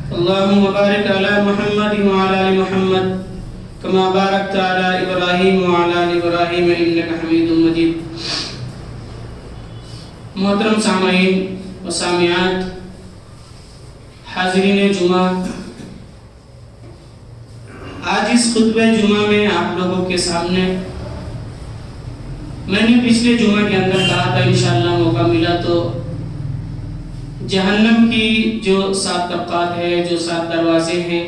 اللهم بارك على محمد وعلى آل محمد كما باركت على إبراهيم وعلى آل إبراهيم إنك حميد مجيد. محترم سامعین و سامعات، حاضرین جمعہ، آج اس خطبہ جمعہ میں آپ لوگوں کے سامنے میں نے پچھلے جمعہ کے اندر کہا تھا انشاءاللہ موقع ملا تو جہنم کی جو 7 طبقات ہے، جو 7 دروازے ہیں،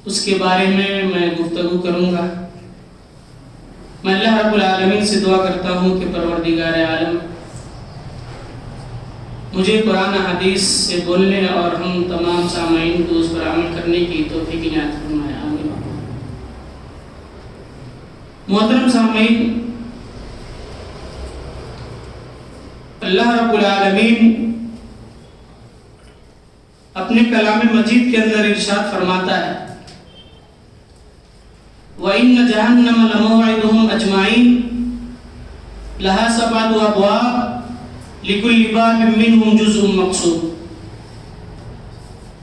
اس کے بارے میں گفتگو کروں گا. میں اللہ رب العالمین سے دعا کرتا ہوں کہ پروردگار عالم مجھے قرآن حدیث سے بولنے اور ہم تمام سامعین کو اس پر عمل کرنے کی توفیق عنایت فرمائے. آمین. محترم سامعین، اللہ رب العالمین اپنے کلام مجید کے اندر ارشاد فرماتا ہے وَإِنَّ جَهَنَّمَ لَمَوْعِدُهُمْ أَجْمَعِينَ لَهَا 7 أَبْوَابٍ لِكُلِّ بَابٍ مِّنْهُمْ جُزْءٌ مَّقْسُومٌ.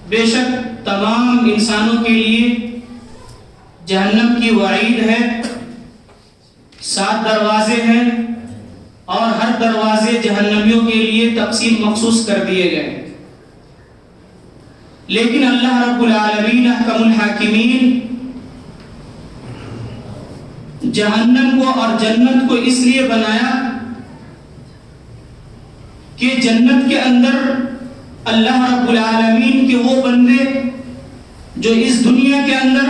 بے شک تمام انسانوں کے لیے جہنم کی وعید ہے، 7 دروازے ہیں اور ہر دروازے جہنمیوں کے لیے تقسیم مخصوص کر دیے گئے. لیکن اللہ رب العالمین احکم الحاکمین جہنم کو اور جنت کو اس لیے بنایا کہ جنت کے اندر اللہ رب العالمین کے وہ بندے جو اس دنیا کے اندر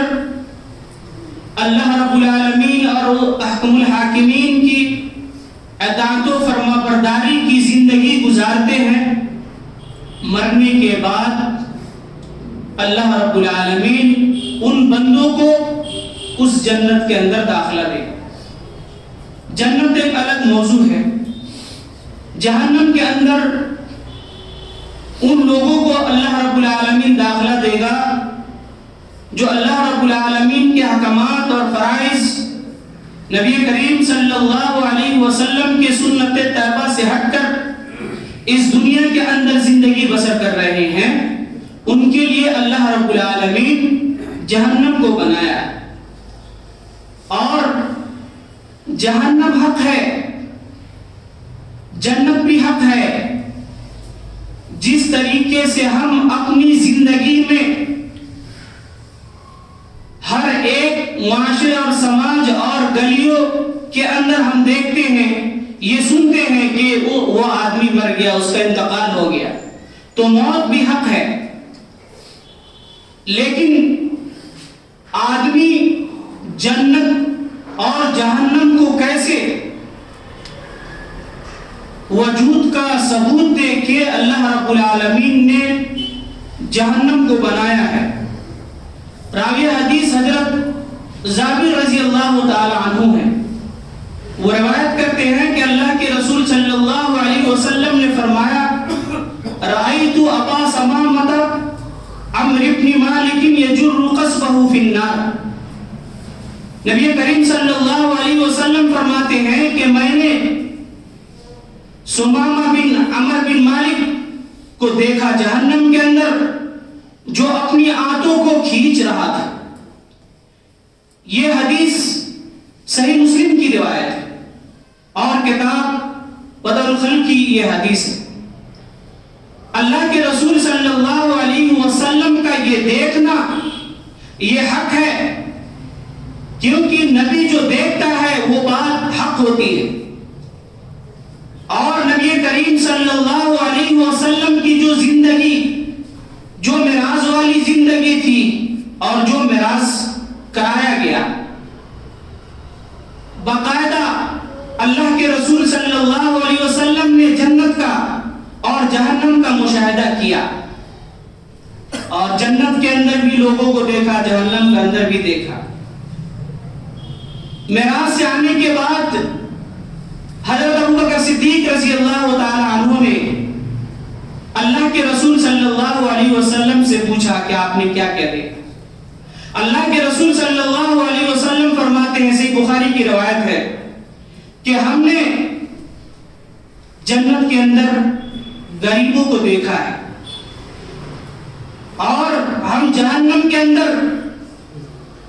اللہ رب العالمین اور احکم الحاکمین کی اطاعت و فرما برداری کی زندگی گزارتے ہیں، مرنے کے بعد اللہ رب العالمین ان بندوں کو اس جنت کے اندر داخلہ دے. جنت ایک الگ موضوع ہے. جہنم کے اندر ان لوگوں کو اللہ رب العالمین داخلہ دے گا جو اللہ رب العالمین کے احکامات اور فرائض نبی کریم صلی اللہ علیہ وسلم کے سنت طیبہ سے ہٹ کر اس دنیا کے اندر زندگی بسر کر رہے ہیں. ان کے لیے اللہ رب العالمین جہنم کو بنایا ہے. اور جہنم حق ہے، جنت بھی حق ہے. جس طریقے سے ہم اپنی زندگی میں ہر ایک معاشرے اور سماج اور گلیوں کے اندر ہم دیکھتے ہیں، یہ سنتے ہیں کہ وہ آدمی مر گیا، اس کا انتقال ہو گیا، تو موت بھی حق ہے. لیکن آدمی جنت اور جہنم کو کیسے وجود کا ثبوت دے کہ اللہ رب العالمین نے جہنم کو بنایا ہے. راوی حدیث حضرت جابر رضی اللہ تعالی عنہ ہے. وہ روایت کرتے ہیں کہ اللہ کے رسول صلی اللہ علیہ وسلم نے فرمایا رأیت ابا ثمامۃ عمرو بن مالک یجر قصبہ فی النار. نبی کریم صلی اللہ علیہ وسلم فرماتے ہیں کہ میں نے ثمامہ بن عمرو بن مالک کو دیکھا جہنم کے اندر جو اپنی آنتوں کو کھینچ رہا تھا. یہ حدیث صحیح مسلم کی روایت ہے اور کتاب بدر الخلق کی یہ حدیث ہے. اللہ کے رسول صلی اللہ علیہ وسلم کا یہ دیکھنا یہ حق ہے، کیونکہ نبی جو دیکھتا ہے وہ بات حق ہوتی ہے. اور نبی کریم صلی اللہ علیہ وسلم کی جو زندگی، جو معراج والی زندگی تھی اور جو معراج کرایا گیا، باقاعدہ اللہ کے رسول صلی اللہ علیہ وسلم نے جنت کا اور جہنم کا مشاہدہ کیا، اور جنت کے اندر بھی لوگوں کو دیکھا، جہنم کے اندر بھی دیکھا. معراج سے آنے کے بعد حضرت ابوبکر صدیق رضی اللہ تعالی عنہ نے اللہ کے رسول صلی اللہ علیہ وسلم سے پوچھا کہ آپ نے کیا کیا دیکھا. اللہ کے رسول صلی اللہ علیہ وسلم فرماتے ہیں، صحیح بخاری کی روایت ہے کہ ہم نے جنت کے اندر غریبوں کو دیکھا ہے، ہم جہنم کے اندر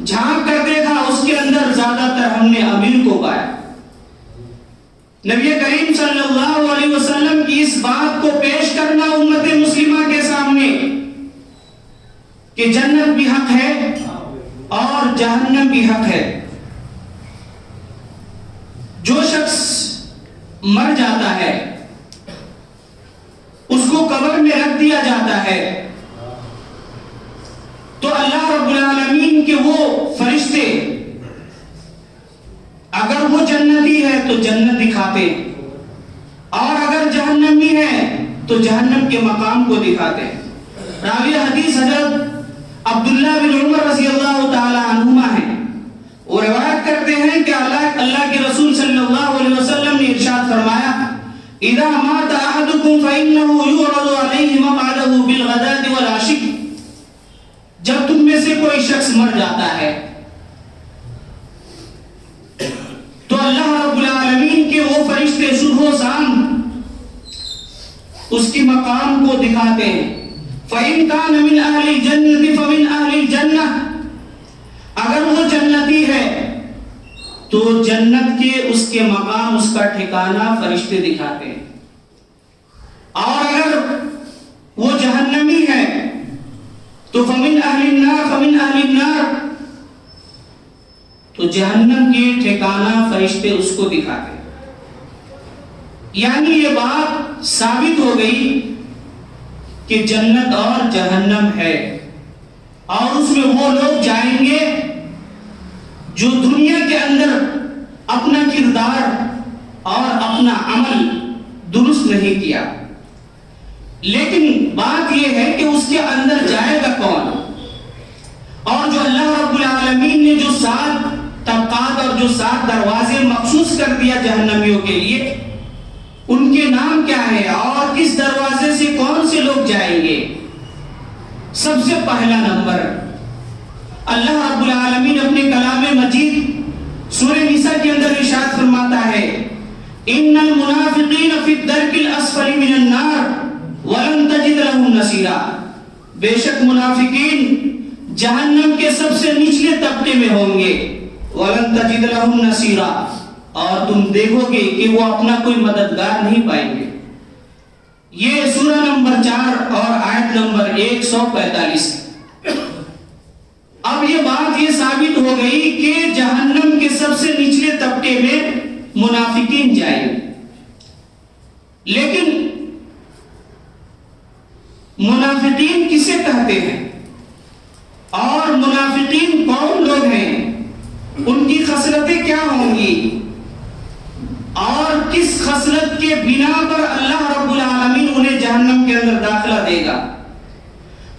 جھانک کر دیکھا، اس کے اندر زیادہ تر ہم نے امیر کو پایا۔ نبی کریم صلی اللہ علیہ وسلم کی اس بات کو پیش کرنا امت مسلمہ کے سامنے کہ جنت بھی حق ہے اور جہنم بھی حق ہے۔ جو شخص مر جاتا ہے اس کو قبر میں رکھ دیا جاتا ہے تو اللہ رب العالمین کے وہ فرشتے اگر وہ جنتی ہے تو جنت دکھاتے اور اگر جہنمی ہے تو جہنم کے مقام کو دکھاتے۔ راوی حدیث حضرت عبداللہ بن عمر رضی اللہ تعالی عنہما ہیں، وہ روایت کرتے ہیں کہ اللہ کے رسول صلی اللہ علیہ وسلم نے ارشاد فرمایا اذا مات احدكم فانه يعرض عليه مقعده بالغداة والعشي، جب تم میں سے کوئی شخص مر جاتا ہے تو اللہ رب العالمین کے وہ فرشتے صبح و شام اس کی مقام کو دکھاتے ہیں۔ فَإِن كَانَ مِنْ أَهْلِ الْجَنَّةِ فَمِنْ أَهْلِ الْجَنَّةِ، اگر وہ جنتی ہے تو جنت کے اس کے مقام، اس کا ٹھکانہ فرشتے دکھاتے ہیں، اور اگر وہ جہنمی ہے تو فَمِنْ أَهْلِ النَّارِ فَمِنْ أَهْلِ النَّارِ، تو جہنم کے ٹھکانہ فرشتے اس کو دکھاتے ہیں۔ یعنی یہ بات ثابت ہو گئی کہ جنت اور جہنم ہے، اور اس میں وہ لوگ جائیں گے جو دنیا کے اندر اپنا کردار اور اپنا عمل درست نہیں کیا، لیکن بات یہ ہے کہ اس کے اندر جائے گا کون؟ اور جو اللہ رب العالمین نے جو 7 طبقات اور جو 7 دروازے مخصوص کر دیا جہنمیوں کے لیے، ان کے نام کیا ہے اور کس دروازے سے کون سے لوگ جائیں گے؟ سب سے پہلا نمبر اللہ رب العالمین اپنے کلام مجید سورہ نساء کے اندر ارشاد فرماتا ہے ان المنافقین فی الدرک الاسفل من النار ولن تجد لهم نصیرا، بے شک منافقین جہنم کے سب سے نچلے طبقے میں ہوں گے، ولن تجد لهم نصیرا، اور تم دیکھو گے کہ وہ اپنا کوئی مددگار نہیں پائیں گے۔ یہ سورہ نمبر 4 اور آیت نمبر 145۔ اب یہ بات یہ ثابت ہو گئی کہ جہنم کے سب سے نچلے طبقے میں منافقین جائیں گے، لیکن منافقین کسے کہتے ہیں اور منافقین کون لوگ ہیں، ان کی خصلتیں کیا ہوں گی، اور کس خصلت کے بنا پر اللہ رب العالمین انہیں جہنم کے اندر داخلہ دے گا؟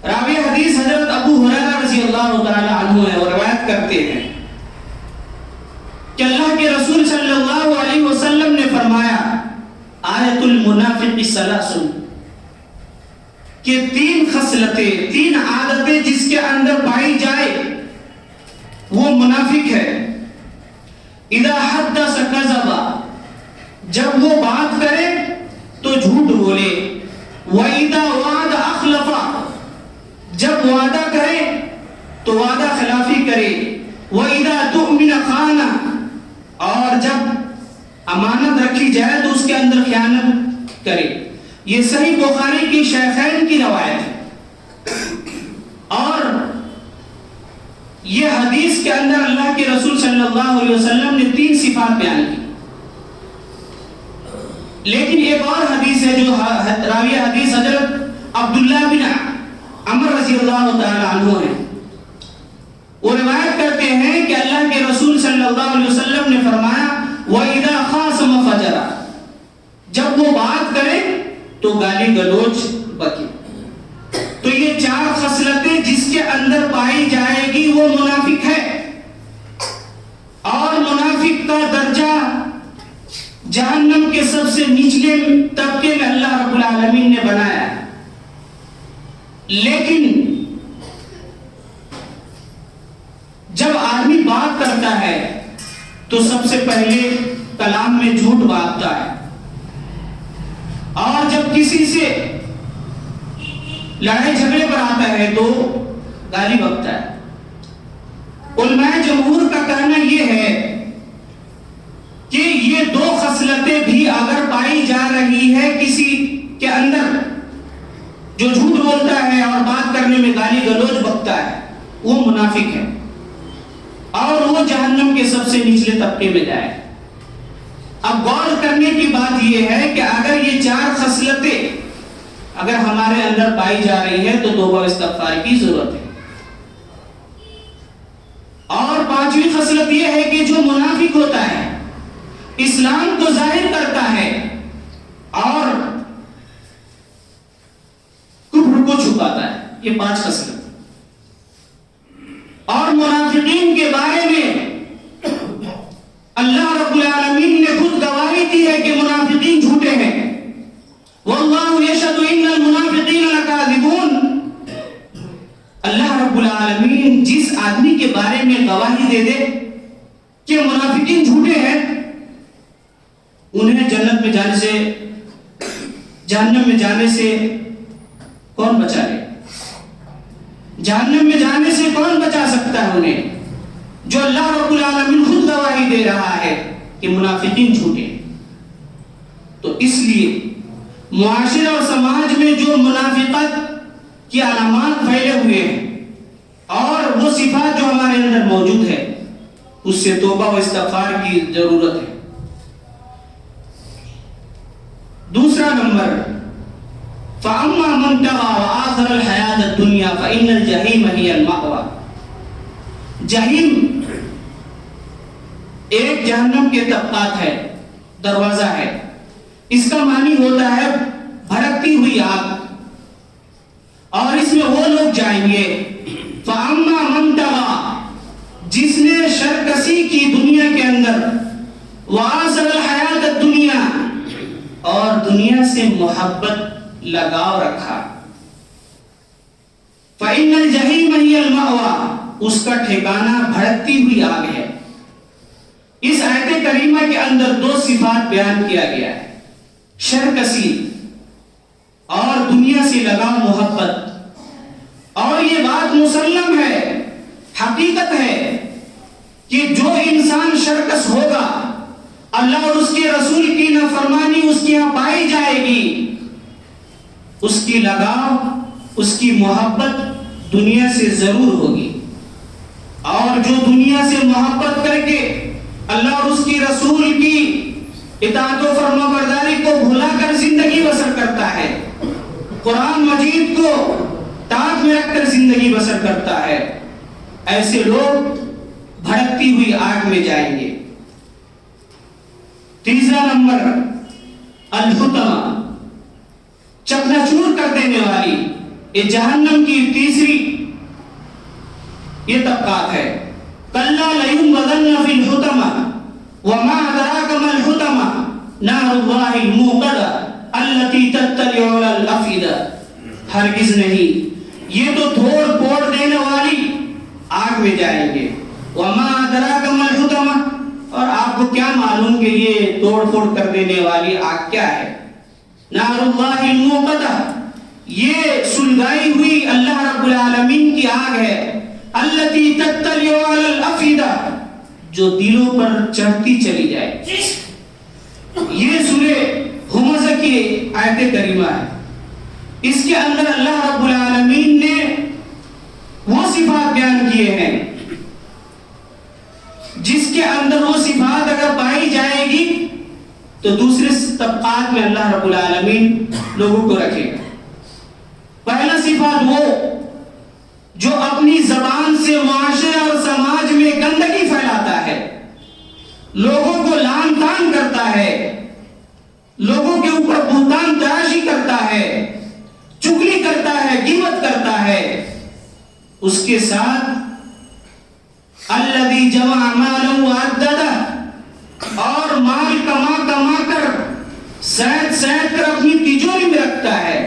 راوی حدیث حضرت ابو ہریرہ رضی اللہ تعالی عنہ ہے، اور روایت کرتے ہیں کہ اللہ کے رسول صلی اللہ علیہ وسلم نے فرمایا آیت المنافق ثلاث، کہ 3 خصلتیں، 3 عادتیں جس کے اندر پائی جائے وہ منافق ہے۔ اذا حدث کذب، جب وہ بات کرے تو جھوٹ بولے، وَإِذَا وَعَدَ أَخْلَفَ، جب وعدہ کرے تو وعدہ خلافی کرے، وَإِذَا تُؤْمِنَ خَانَ، اور جب امانت رکھی جائے تو اس کے اندر خیانت کرے۔ یہ صحیح بخاری کی شیخین کی روایت ہے، اور یہ حدیث کے اندر اللہ کے رسول صلی اللہ علیہ وسلم نے 3 صفات بیان کی، لیکن ایک اور حدیث ہے جو راوی حدیث حضرت عبداللہ بن عمر رضی اللہ تعالی عنہ ہے، وہ روایت کرتے ہیں کہ اللہ کے رسول صلی اللہ علیہ وسلم نے فرمایا وَإِذَا خَاصَمَ فَجَرَ، جب وہ بات کرے تو گالی گلوچ بکے۔ تو یہ 4 خصلتیں جس کے اندر پائی جائے گی وہ منافق ہے، اور منافق کا درجہ جہنم کے سب سے نچلے طبقے میں اللہ رب العالمین نے بنایا ہے۔ لیکن جب آدمی بات کرتا ہے تو سب سے پہلے کلام میں جھوٹ باندھتا ہے، اور جب کسی سے لڑائی جھگڑے پر آتا ہے تو گالی بکتا ہے۔ علماء جمہور کا کہنا یہ ہے کہ یہ دو خصلتیں بھی اگر پائی جا رہی ہے کسی کے اندر، جو جھوٹ بولتا ہے اور بات کرنے میں گالی گلوچ بکتا ہے، وہ منافق ہے اور وہ جہنم کے سب سے نچلے طبقے میں جائے۔ اب غور کرنے کی بات یہ ہے کہ اگر یہ چار خصلتیں اگر ہمارے اندر پائی جا رہی ہے تو توبہ و استغفار کی ضرورت ہے۔ اور پانچویں خصلت یہ ہے کہ جو منافق ہوتا ہے، اسلام کو ظاہر کرتا ہے اور کفر کو چھپاتا ہے، یہ پانچ خصلت۔ اور منافقین کے بارے میں اللہ رب العالمین نے خود گواہی دی ہے کہ منافقین جھوٹے ہیں۔ واللہ یشہد ان المنافقین لکاذبون۔ اللہ رب العالمین جس آدمی کے بارے میں گواہی دے دے کہ منافقین جھوٹے ہیں، انہیں جنت میں جانے سے، جہنم میں جانے سے کون بچا لے؟ جہنم میں جانے سے کون بچا سکتا ہے انہیں، جو اللہ رب العالمین خود گواہی دے رہا ہے کہ منافقین جھوٹے ہیں۔ تو اس لیے معاشرے اور سماج میں جو منافقت کی علامات پھیلے ہوئے ہیں اور وہ صفات جو ہمارے اندر موجود ہے، اس سے توبہ و استغفار کی ضرورت ہے۔ دوسرا نمبر، فَأَمَّا مَنْ طَغَىٰ وَآثَرَ الْحَيَاةَ الدُّنْيَا فَإِنَّ الْجَحِيمَ هِيَ الْمَأْوَىٰ۔ جہیم ایک جہنم کے طبقات ہے، دروازہ ہے۔ اس کا معنی ہوتا ہے بھڑکتی ہوئی آگ، اور اس میں وہ لوگ جائیں گے فَأَمَّا مَنْ طَغَىٰ، جس نے شرکسی کی دنیا کے اندر، وَآثَرَ الْحَيَاةَ الدُّنْيَا، اور دنیا سے محبت لگاؤ رکھا، فَإِنَّ الْجَحِيمَ هِيَ الْمَأْوَىٰ، اس کا ٹھکانہ بھڑکتی ہوئی آگ ہے۔ اس آیت کریمہ کے اندر دو صفات بیان کیا گیا ہے، شرکسی اور دنیا سے لگاؤ محبت۔ اور یہ بات مسلم ہے، حقیقت ہے کہ جو انسان شرکس ہوگا، اللہ اور اس کے رسول کی نافرمانی اس کے یہاں پائی جائے گی، اس کی لگاؤ، اس کی محبت دنیا سے ضرور ہوگی۔ اور جو دنیا سے محبت کر کے اللہ اور اس کی رسول کی اطاعت و فرما برداری کو بھلا کر زندگی بسر کرتا ہے، قرآن مجید کو تاج میں رکھ کر زندگی بسر کرتا ہے، ایسے لوگ بھڑکتی ہوئی آگ میں جائیں گے۔ تیسرا نمبر، الحطمہ، چکنا چور کر دینے والی، یہ جہنم کی تیسری یہ طبقات ہے۔ کلا لینبذن فی الحطمہ وما ادراک ما الحطمہ نار اللہ الموقدہ التی تطلع علی الافئدہ۔ ہرگز نہیں، یہ تو توڑ پھوڑ دینے والی آگ میں جائیں گے۔ وما ادراک ما الحطمہ، اور آپ کو کیا معلوم کہ یہ توڑ پھوڑ کر دینے والی آگ کیا ہے؟ نار اللہ الموقدہ، یہ سلگائی ہوئی اللہ رب العالمین کی آگ ہے۔ التی تطلع علی الافئدہ، جو دلوں پر چڑھتی چلی جائے۔ یہ سورہ ہمزہ کی آیت کریمہ ہے۔ اس کے اندر اللہ رب العالمین نے وہ صفات بیان کیے ہیں جس کے اندر وہ صفات اگر پائی جائے گی تو دوسرے طبقات میں اللہ رب العالمین لوگوں کو رکھے گا۔ پہلا صفات وہ جو اپنی زبان سے معاشرے اور سماج میں گندگی پھیلاتا ہے، لوگوں کو لعن طعن کرتا ہے، لوگوں کے اوپر بہتان تراشی کرتا ہے، چغلی کرتا ہے، غیبت کرتا ہے۔ اس کے ساتھ الذی جمع مالا وعددہ، اور مال کما کما کر سید سید کر اپنی تجوری میں رکھتا ہے،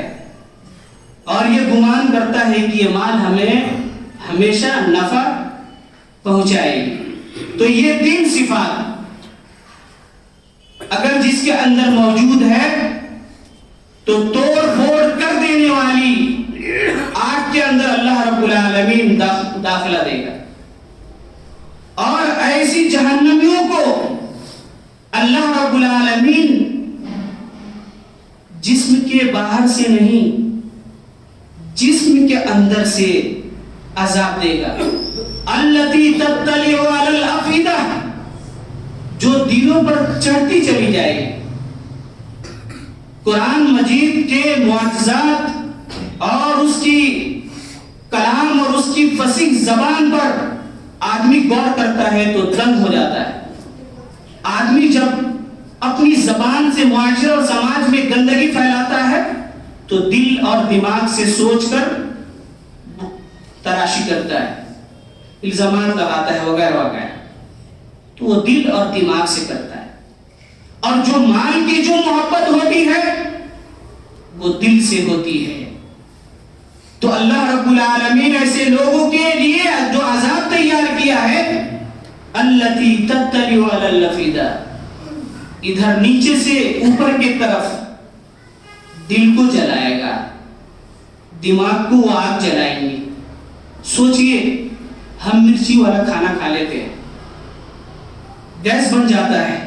اور یہ گمان کرتا ہے کہ یہ مال ہمیں ہمیشہ نفع پہنچائے گی۔ تو یہ تین صفات اگر جس کے اندر موجود ہے تو توڑ پھوڑ کر دینے والی آگ کے اندر اللہ رب العالمین داخلہ دے گا، اور ایسی جہنمیوں کو اللہ رب العالمین جسم کے باہر سے نہیں، جسم کے اندر سے عذاب دے گا۔ التی تطلع علی الافئدہ، جو دلوں پر چڑھتی چلی جائے گی۔ قرآن مجید کے معجزات اور اس کی کلام اور اس کی فصیح زبان پر آدمی غور کرتا ہے تو دنگ ہو جاتا ہے۔ آدمی جب اپنی زبان سے معاشرے اور سماج میں گندگی پھیلاتا ہے تو دل اور دماغ سے سوچ کر تراشی کرتا ہے، الزامات لگاتا ہے وغیرہ وغیرہ، تو وہ دل اور دماغ سے کرتا ہے۔ اور جو مال کی جو محبت ہوتی ہے وہ دل سے ہوتی ہے۔ تو اللہ رب العالمین ایسے لوگوں کے لیے جو عذاب تیار کیا ہے، التی تطلع علی الافئدہ، ادھر نیچے سے اوپر کی طرف دل کو جلائے گا، دماغ کو وہ آگ جلائیں گے۔ سوچئے ہم مرچی والا کھانا کھا لیتے ہیں، گیس بن جاتا ہے،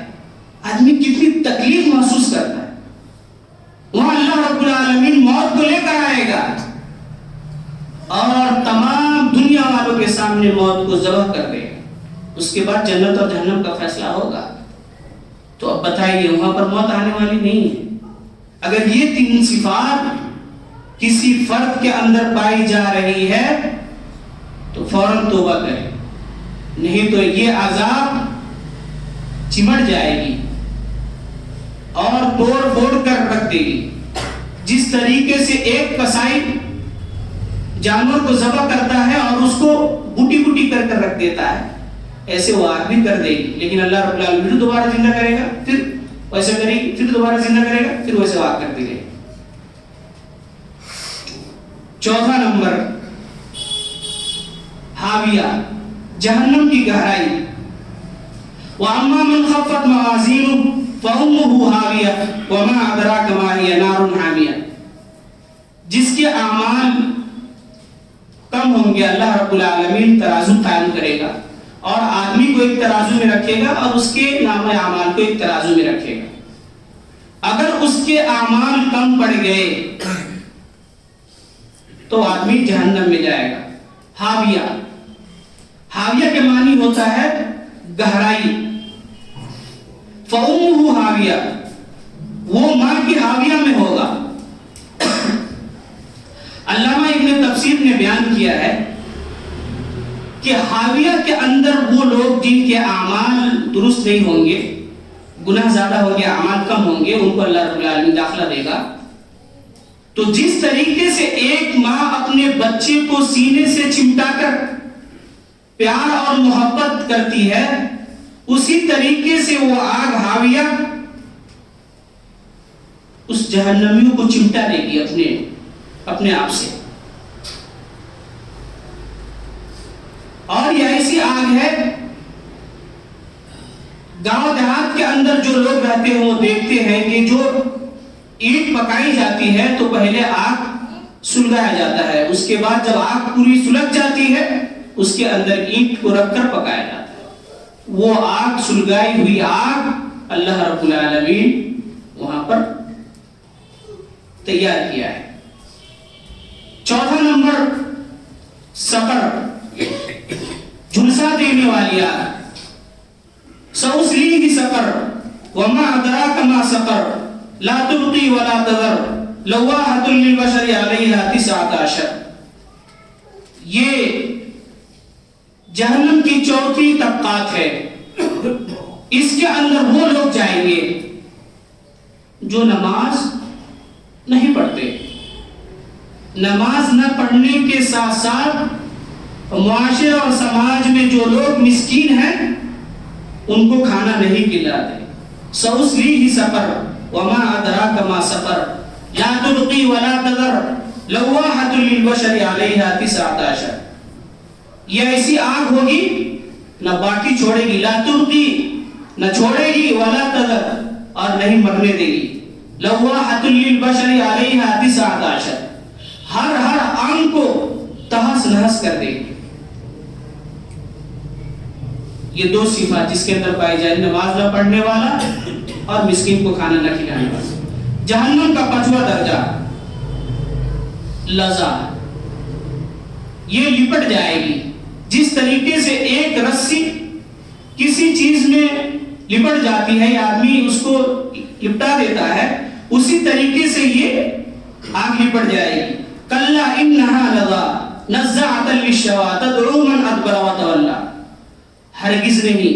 آدمی کتنی تکلیف محسوس کرتا ہے۔ وہاں اللہ رب العالمین موت کو لے کر آئے گا اور تمام دنیا والوں کے سامنے موت کو ذبح کر دے گا۔ اس کے بعد جنت اور جہنم کا فیصلہ ہوگا۔ تو اب بتائیے وہاں پر موت آنے والی نہیں ہے۔ اگر یہ تین صفات کسی فرد کے اندر پائی جا رہی ہے تو فوراً توبہ کرے، نہیں تو یہ عذاب چمٹ جائے گی اور توڑ پھوڑ کر رکھ دے گی۔ جس طریقے سے ایک کسائی جانور کو ذبح کرتا ہے اور اس کو بوٹی بوٹی کر کر رکھ دیتا ہے، ایسے وہ آگ بھی کر دے گی، لیکن اللہ رب العالمین دوبارہ زندہ کرے گا، پھر ویسے کرے گی، پھر دوبارہ زندہ کرے گا، پھر ویسے آگ کرتی رہے گی۔ چوتھا نمبر، حاویہ، جہنم کی گہرائی۔ وَأَمَّا مَنْ خَفَّتْ مَوَازِينُهُ فَأُمُّهُ هَاوِيَةٌ وَمَا أَدْرَاكَ مَا هِيَ نَارٌ حَامِيَةٌ، جس کے اعمال کم ہوں گے اللہ رب العالمین ترازو قائم کرے گا اور آدمی کو ایک ترازو میں رکھے گا اور اس کے نام اعمال کو ایک ترازو میں رکھے گا۔ اگر اس کے اعمال کم پڑ گئے تو آدمی جہنم میں جائے گا۔ حاویہ، حاویہ کے معنی ہوتا ہے گہرائی۔ فَأُمُّهُ حاویہ، وہ ماں کی حاویہ میں ہوگا۔ علامہ ابن تفسیر نے بیان کیا ہے کہ حاویہ کے اندر وہ لوگ جن کے اعمال درست نہیں ہوں گے، گناہ زیادہ ہوں گے، اعمال کم ہوں گے، ان کو اللہ رب العالمین داخلہ دے گا۔ تو جس طریقے سے ایک ماں اپنے بچے کو سینے سے چمٹا کر پیار اور محبت کرتی ہے، اسی طریقے سے وہ آگ حاویہ اس جہنمیوں کو چمٹا لے گی اپنے آپ سے۔ اور یہ ایسی آگ ہے، گاؤں دیہات کے اندر جو لوگ رہتے ہیں وہ دیکھتے ہیں کہ جو اینٹ پکائی جاتی ہے تو پہلے آگ سلگایا جاتا ہے، اس کے بعد جب آگ پوری سلگ جاتی ہے اس کے اندر اینٹ کو رکھ کر پکایا جاتا ہے۔ وہ آگ، سلگائی ہوئی آگ، اللہ رب العالمین وہاں پر تیار کیا ہے۔ چوتھا نمبر، سقر، جھلسا دینے والی آگ۔ سأصلیہ سقر وما ادراک ما سقر لا تبقی ولا تذر لواحۃ للبشر علیہا 19۔ یہ جہنم کی چوتھی طبقات ہے۔ اس کے اندر وہ لوگ جائیں گے جو نماز نہیں پڑھتے، نماز نہ پڑھنے کے ساتھ ساتھ معاشرے اور سماج میں جو لوگ مسکین ہیں ان کو کھانا نہیں کھلاتے۔ سأصلیہ سقر وما ادراک ما سقر لا تبقی ولا تذر لواحۃ للبشر علیہا 19۔ یہ ایسی آگ ہوگی نہ باقی چھوڑے گی، لا تبقی، نہ چھوڑے گی، ولا تذر، اور نہیں مرنے دے گی۔ لواحۃ للبشر علیہا 19، ہر انگ کو تہس نحس کر دیں گے. یہ دو صفات جس کے اندر پائی جائے، نماز نہ پڑھنے والا اور مسکین کو کھانا نہ کھلانے والا. جہنم کا 5واں درجہ لظا، یہ لپٹ جائے گی. جس طریقے سے ایک رسی کسی چیز میں لپٹ جاتی ہے یا آدمی اس کو لپٹا دیتا ہے، اسی طریقے سے یہ آگ لپٹ جائے گی. کلا انہا لظا نزاعۃ للشوا تدعو من ادبر وتولی. ہرگز نہیں،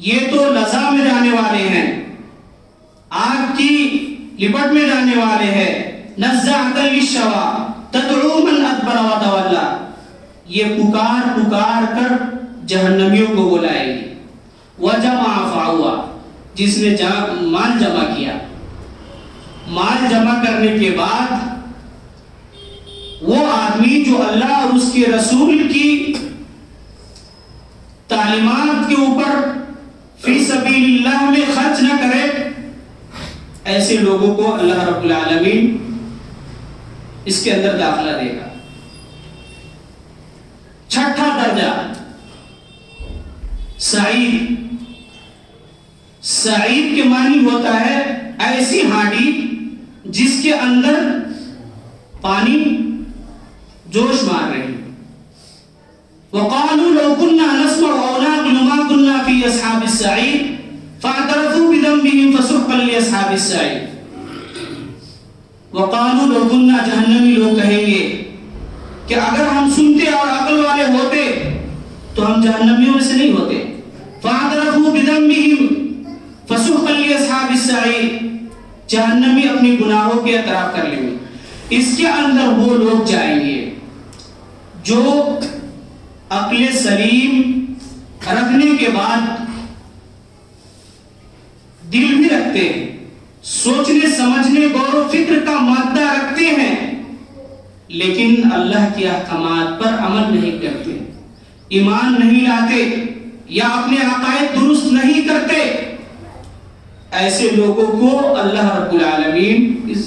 یہ تو لظا میں جانے والے ہیں، آگ کی لپٹ میں جانے والے ہیں. نزاعۃ للشوا تدعو من ادبر وتولی، یہ پکار کر جہنمیوں کو بلائے گی. وجمع فعوا، جس نے مال جمع کیا. مال جمع کرنے کے بعد وہ آدمی جو اللہ اور اس کے رسول کی تعلیمات کے اوپر فی سبیل اللہ میں خرچ نہ کرے، ایسے لوگوں کو اللہ رب العالمین اس کے اندر داخلہ دے گا. 6واں درجہ سعید. سعید کے معنی ہوتا ہے ایسی ہانڈی جس کے اندر پانی جوش مار رہے ہیں. وقالوا لو كنا نسمع او نعقل ما كنا في اصحاب السعير فاعترفوا بذنبهم فسحقا لاصحاب السعير. وقالوا لو كنا، جہنمی لوگ کہیں گے کہ اگر ہم سنتے اور عقل والے ہوتے تو ہم جہنمیوں میں سے نہیں ہوتے. فاعترفوا بذنبهم فسحقا لاصحاب السعير، جہنمی اپنی گناہوں کے اعتراف کر لیں گے. اس کے اندر وہ لوگ جائیں گے جو عقل سلیم رکھنے کے بعد دل بھی رکھتے ہیں، سوچنے سمجھنے غور و فکر کا مادہ رکھتے ہیں، لیکن اللہ کے احکامات پر عمل نہیں کرتے، ایمان نہیں لاتے یا اپنے عقائد درست نہیں کرتے. ایسے لوگوں کو اللہ رب العالمین اس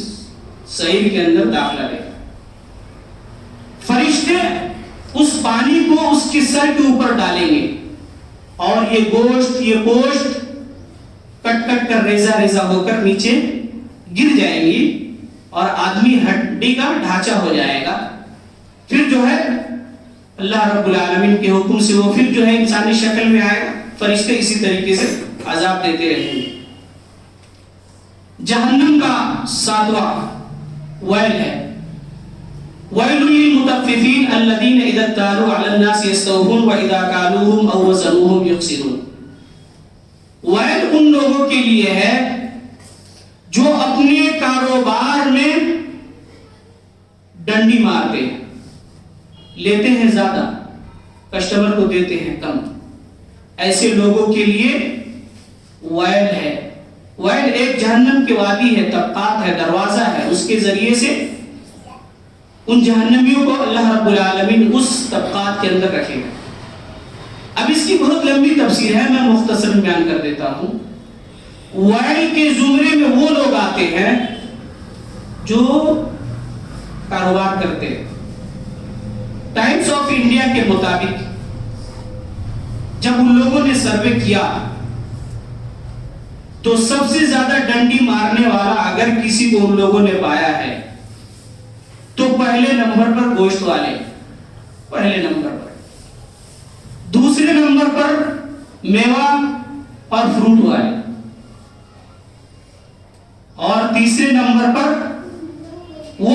سعیر کے اندر داخلہ دے. فرشتے اس پانی کو اس کے سر کے اوپر ڈالیں گے اور یہ گوشت، یہ گوشت کٹ کر ریزہ ریزہ ہو کر نیچے گر جائیں گی اور آدمی ہڈی کا ڈھانچہ ہو جائے گا. پھر جو ہے اللہ رب العالمین کے حکم سے وہ پھر جو ہے انسانی شکل میں آئے گا. فرشتے اسی طریقے سے عذاب دیتے رہیں گے. جہنم کا 7واں ویل ہے. ویل للمطففین الذین اذا اکتالوا علی الناس یستوفون واذا کالوهم او وزنوهم یخسرون. ویل ان لوگوں کے لیے ہے جو اپنے کاروبار میں ڈنڈی مارتے ہیں، لیتے ہیں زیادہ، کسٹمر کو دیتے ہیں کم. ایسے لوگوں کے لیے ویل ہے. ویل ایک جہنم کی وادی ہے، طبقات ہے، دروازہ ہے، اس کے ذریعے سے ان جہنمیوں کو اللہ رب العالمین اس طبقات کے اندر رکھے گا. اب اس کی بہت لمبی تفسیر ہے، میں مختصر بیان کر دیتا ہوں. ویل کے زمرے میں وہ لوگ آتے ہیں جو کاروبار کرتے ہیں. ٹائمز آف انڈیا کے مطابق جب ان لوگوں نے سروے کیا تو سب سے زیادہ ڈنڈی مارنے والا اگر کسی کو ان لوگوں نے پایا ہے تو پہلے نمبر پر گوشت والے، پہلے نمبر پر. دوسرے نمبر پر میوہ اور فروٹ والے، اور تیسرے نمبر پر وہ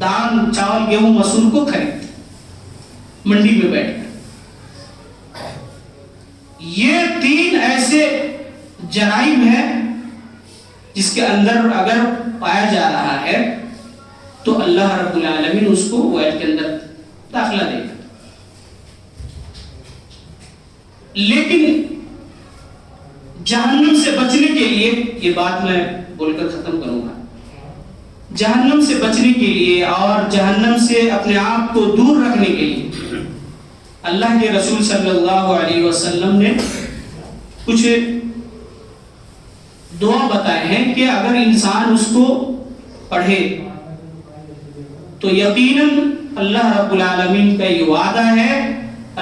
دال چاول گیہوں مسور کو خریدتے منڈی میں بیٹھ کر. یہ 3 ایسے جرائم ہیں جس کے اندر اگر پایا جا رہا ہے تو اللہ رب العالمین اس کو ویل کے اندر داخلہ دے گا. لیکن جہنم سے بچنے کے لیے، یہ بات میں بول کر ختم کروں گا، جہنم سے بچنے کے لیے اور جہنم سے اپنے آپ کو دور رکھنے کے لیے اللہ کے رسول صلی اللہ علیہ وسلم نے کچھ دعا بتائے ہیں کہ اگر انسان اس کو پڑھے تو یقیناً اللہ رب العالمین کا یہ وعدہ ہے،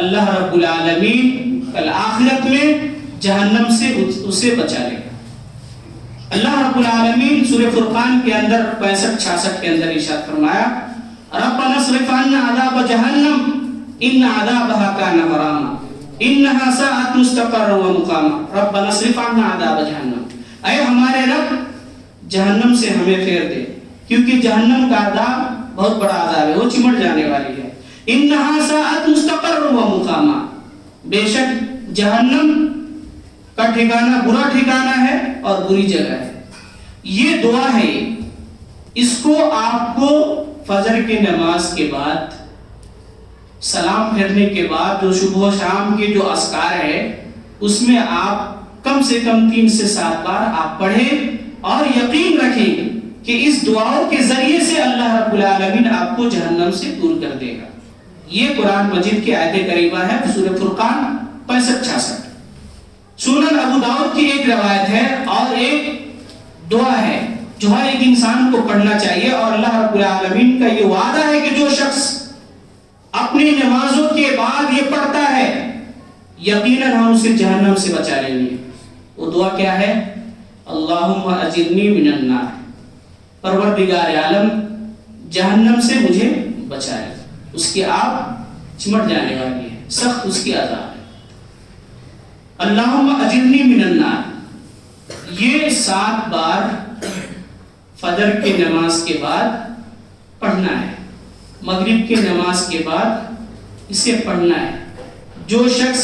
اللہ رب العالمین کل آخرت میں جہنم سے اسے بچا لے گا۔ اللہ رب العالمین سورہ فرقان کے اندر 65-66 کے اندر ارشاد فرمایا، ربنا اصرف عنا عذاب جہنم ان عذابها كان غراما انها ساءت مستقرا ومقاما ربنا اصرف عنا عذاب جہنم، اے ہمارے رب جہنم سے ہمیں پھیر دے، کیونکہ جہنم کا عذاب بہت بڑا عذاب ہے، وہ چمٹ جانے والی ہے۔ انها ساءت مستقرا ومقاما، بے شک جہنم کا ٹھکانہ برا ٹھکانہ ہے اور بری جگہ ہے۔ یہ دعا ہے، اس کو آپ کو فجر کی نماز کے بعد سلام پھیرنے کے بعد جو صبح و شام کے جو اذکار ہے اس میں آپ کم سے کم 3 سے 7 بار آپ پڑھیں، اور یقین رکھیں کہ اس دعاؤں کے ذریعے سے اللہ رب العالمین آپ کو جہنم سے دور کر دے گا۔ یہ قرآن مجید کی آیت کریمہ ہے، سورہ فرقان 65-66۔ سنن ابو داؤد کی ایک روایت ہے اور ایک دعا ہے جو ہر ایک انسان کو پڑھنا چاہیے، اور اللہ رب العالمین کا یہ وعدہ ہے کہ جو شخص اپنی نمازوں کے بعد یہ پڑھتا ہے یقیناً ہم اسے جہنم سے بچا لیں گے۔ وہ دعا کیا ہے؟ اللہم اجرنی من النار، پروردگار عالم جہنم سے مجھے بچا لے، اس کی آگ چمٹ جانے والی ہے، سخت اس کی عذاب ہے۔ اللہم اجرنی من النار، یہ 7 بار فجر کی نماز کے بعد پڑھنا ہے، مغرب کی نماز کے بعد اسے پڑھنا ہے۔ جو شخص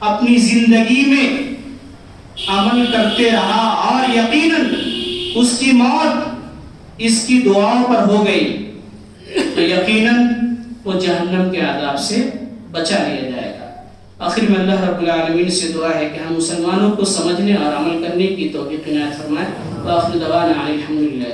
اپنی زندگی میں عمل کرتے رہا اور یقیناً اس کی موت اس کی دعاؤں پر ہو گئی تو یقیناً وہ جہنم کے عذاب سے بچا لیا جائے گا۔ آخر میں اللہ رب العالمین سے دعا ہے کہ ہم مسلمانوں کو سمجھنے اور عمل کرنے کی توفیق عنایت فرمائے۔ وآخر دعوانا الحمدللہ۔